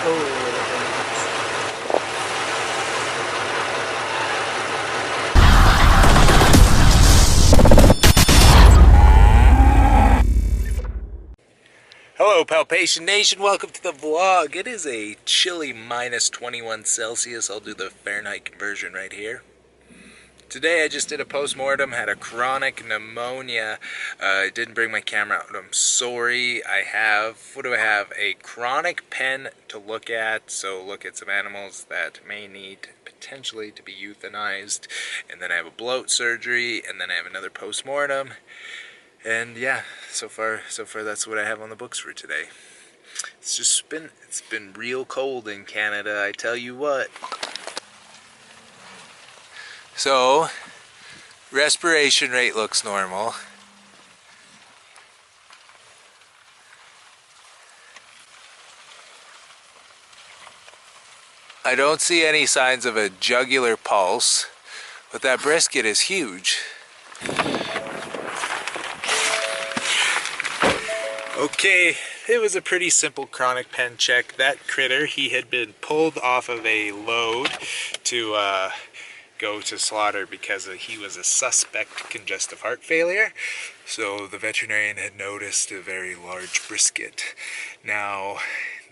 Hello Palpation Nation, welcome to the vlog. It is a chilly minus 21 Celsius. I'll do the Fahrenheit conversion right here. Today I just did a post-mortem, had a chronic pneumonia. I didn't bring my camera out, I'm sorry. I have, what do I have? A chronic pen to look at, so look at some animals that may need potentially to be euthanized. And then I have a bloat surgery, and then I have another post-mortem. And yeah, so far that's what I have on the books for today. It's been real cold in Canada, I tell you what. So, respiration rate looks normal. I don't see any signs of a jugular pulse, but that brisket is huge. Okay, it was a pretty simple chronic pen check. That critter, he had been pulled off of a load to go to slaughter because he was a suspect congestive heart failure. So the veterinarian had noticed a very large brisket. Now,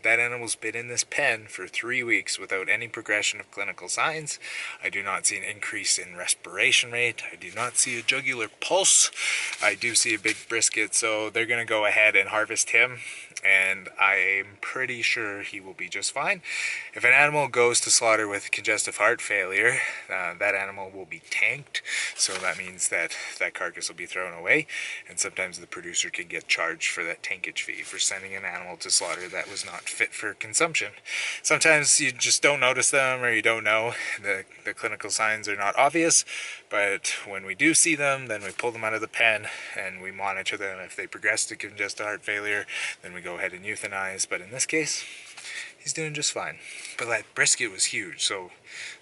that animal's been in this pen for 3 weeks without any progression of clinical signs. I do not see an increase in respiration rate. I do not see a jugular pulse. I do see a big brisket, so they're going to go ahead and harvest him, and I'm pretty sure he will be just fine. If an animal goes to slaughter with congestive heart failure, that animal will be tanked, so that means that that carcass will be thrown away, and sometimes the producer can get charged for that tankage fee for sending an animal to slaughter that was not fit for consumption. Sometimes you just don't notice them, or you don't know. The clinical signs are not obvious, but when we do see them, then we pull them out of the pen and we monitor them. If they progress to congestive heart failure, then we go ahead and euthanize. But in this case, he's doing just fine. But that brisket was huge, so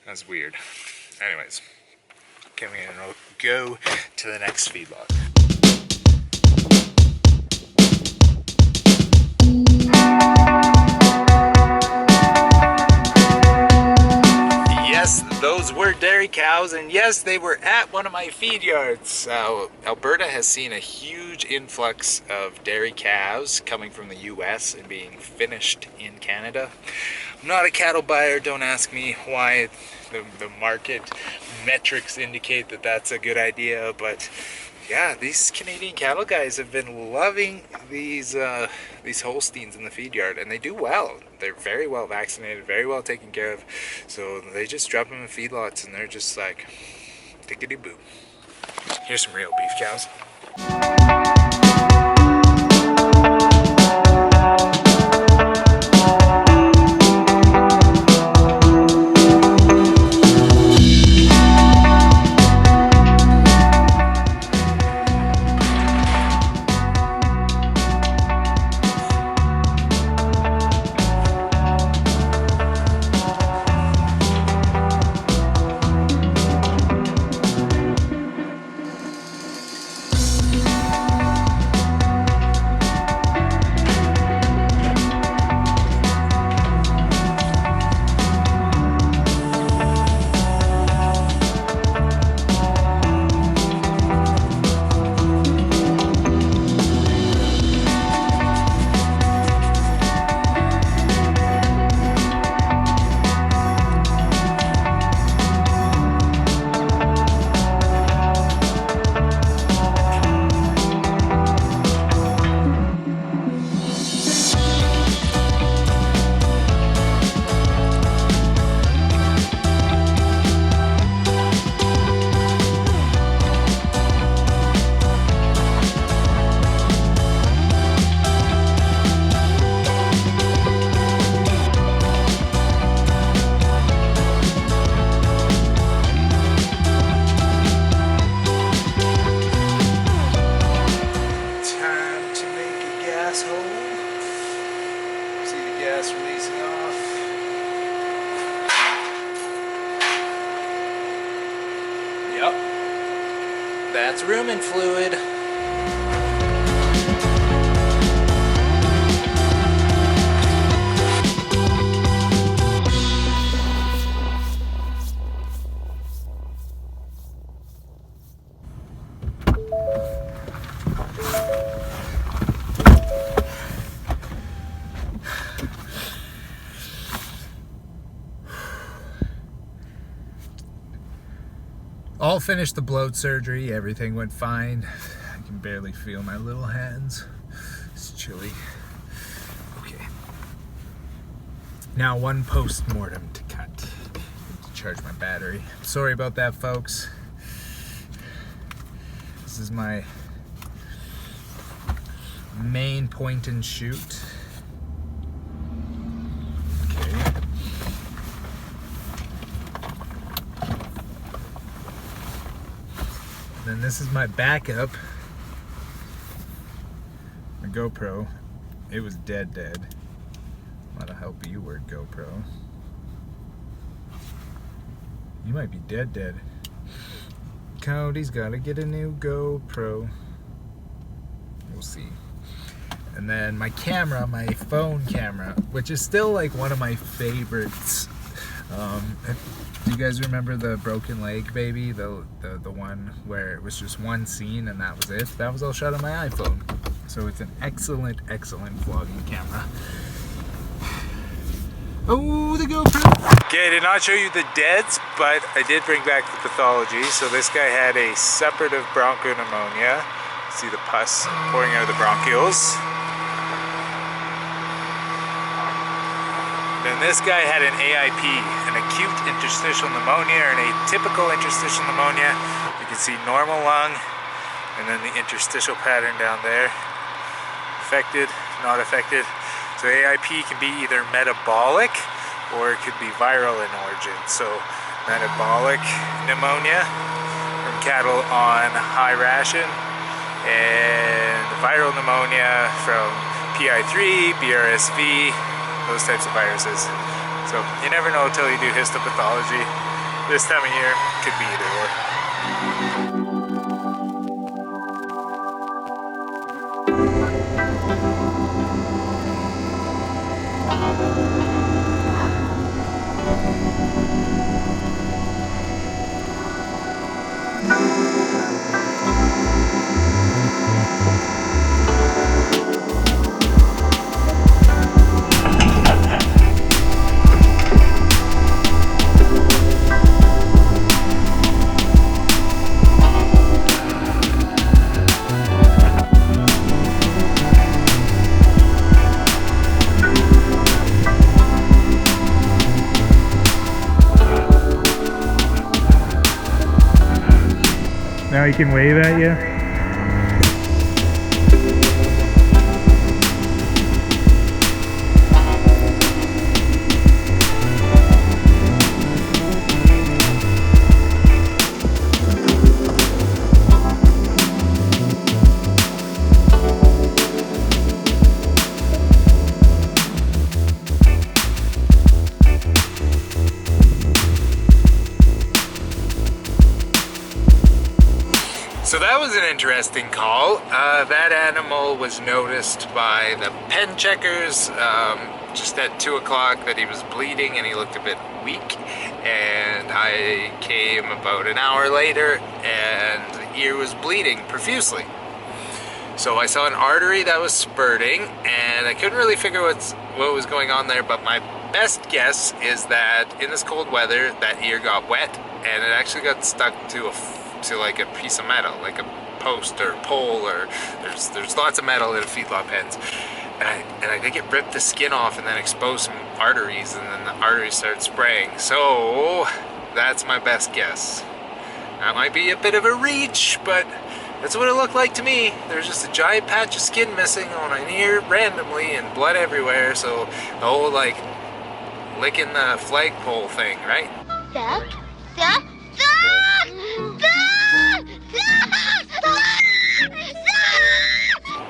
that's weird. Anyways, okay, we're gonna go to the next feedlot. Yes, those were dairy cows, and yes, they were at one of my feed yards. Alberta has seen a huge influx of dairy calves coming from the US and being finished in Canada. I'm not a cattle buyer, don't ask me why the market metrics indicate that that's a good idea, but yeah, these Canadian cattle guys have been loving these Holsteins in the feed yard, and they do well. They're very well vaccinated, very well taken care of, so they just drop them in feedlots and they're just like tickety-boo. Here's some real beef cows. Yep, that's rumen fluid. all finished the bloat surgery. Everything went fine. I can barely feel my little hands. It's chilly. Okay. Now one post-mortem to cut. Need to charge my battery. Sorry about that, folks. This is my main point and shoot. Okay. Then this is my backup. My GoPro. It was dead. A lot of help you word, GoPro. You might be dead. Cody's gotta get a new GoPro. We'll see. And then my camera, my phone camera, which is still like one of my favorites. Do you guys remember the broken leg baby? The one where it was just one scene and that was it? That was all shot on my iPhone. So it's an excellent vlogging camera. Oh, the GoPro! Okay, I did not show you the deads, but I did bring back the pathology. So this guy had a suppurative bronchopneumonia. See the pus pouring out of the bronchioles. Then this guy had an AIP, an acute interstitial pneumonia, or an atypical interstitial pneumonia. You can see normal lung, and then the interstitial pattern down there. Affected, not affected. So AIP can be either metabolic, or it could be viral in origin. So metabolic pneumonia from cattle on high ration, and viral pneumonia from PI3, BRSV, those types of viruses. So you never know until you do histopathology. This time of year, could be either or. Now he can wave at you. So that was an interesting call. That animal was noticed by the pen checkers just at 2 o'clock that he was bleeding and he looked a bit weak. And I came about an hour later and the ear was bleeding profusely. So I saw an artery that was spurting and I couldn't really figure what was going on there, but my best guess is that in this cold weather that ear got wet and it actually got stuck to like a piece of metal, like a post or pole, or there's lots of metal in feedlot pens, and I think it ripped the skin off and then exposed some arteries, and then the arteries started spraying. So that's my best guess. That might be a bit of a reach, but that's what it looked like to me. There's just a giant patch of skin missing on an ear randomly and blood everywhere. So the whole like licking the flagpole thing, right?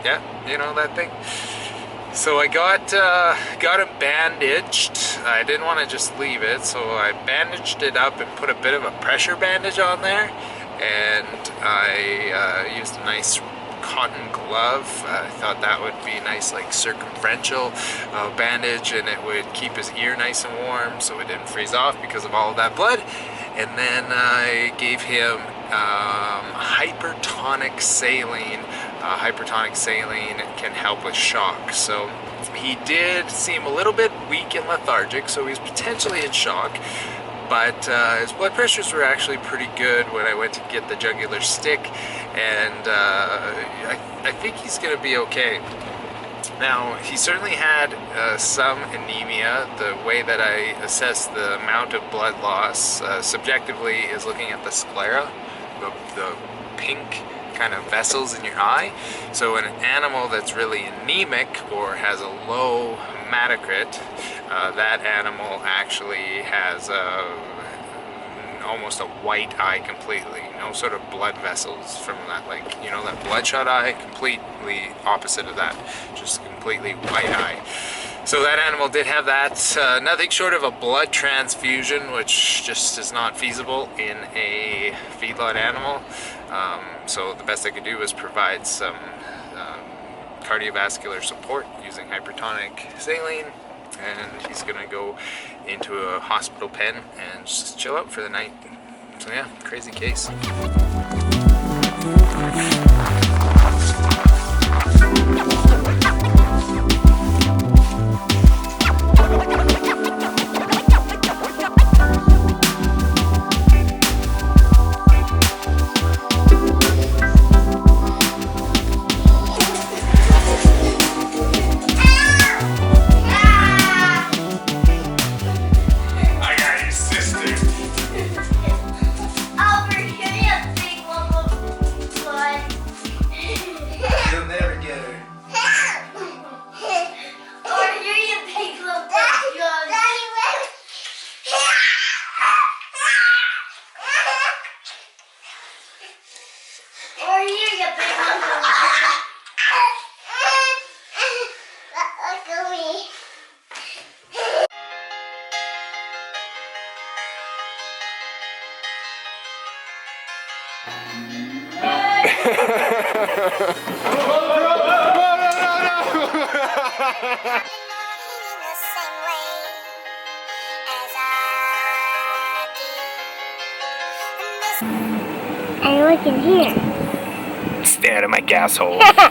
Yeah, you know that thing. So I got him bandaged. I didn't want to just leave it, so I bandaged it up and put a bit of a pressure bandage on there, and I used a nice cotton glove. I thought that would be nice, like circumferential bandage, and it would keep his ear nice and warm so it didn't freeze off because of all of that blood. And then I gave him hypertonic saline. Hypertonic saline can help with shock. So he did seem a little bit weak and lethargic, so he's potentially in shock. but his blood pressures were actually pretty good when I went to get the jugular stick, and I think he's going to be okay. Now, he certainly had some anemia. The way that I assess the amount of blood loss subjectively is looking at the sclera, the pink kind of vessels in your eye. So an animal that's really anemic or has a low hematocrit, that animal actually has almost a white eye completely. No sort of blood vessels from that, like, you know, that bloodshot eye, completely opposite of that, just completely white eye. So that animal did have that. Nothing short of a blood transfusion, which just is not feasible in a feedlot animal. So the best I could do was provide some cardiovascular support using hypertonic saline, and he's gonna go into a hospital pen and just chill out for the night. So yeah, crazy case. I look in here. Stay out of my gas hole.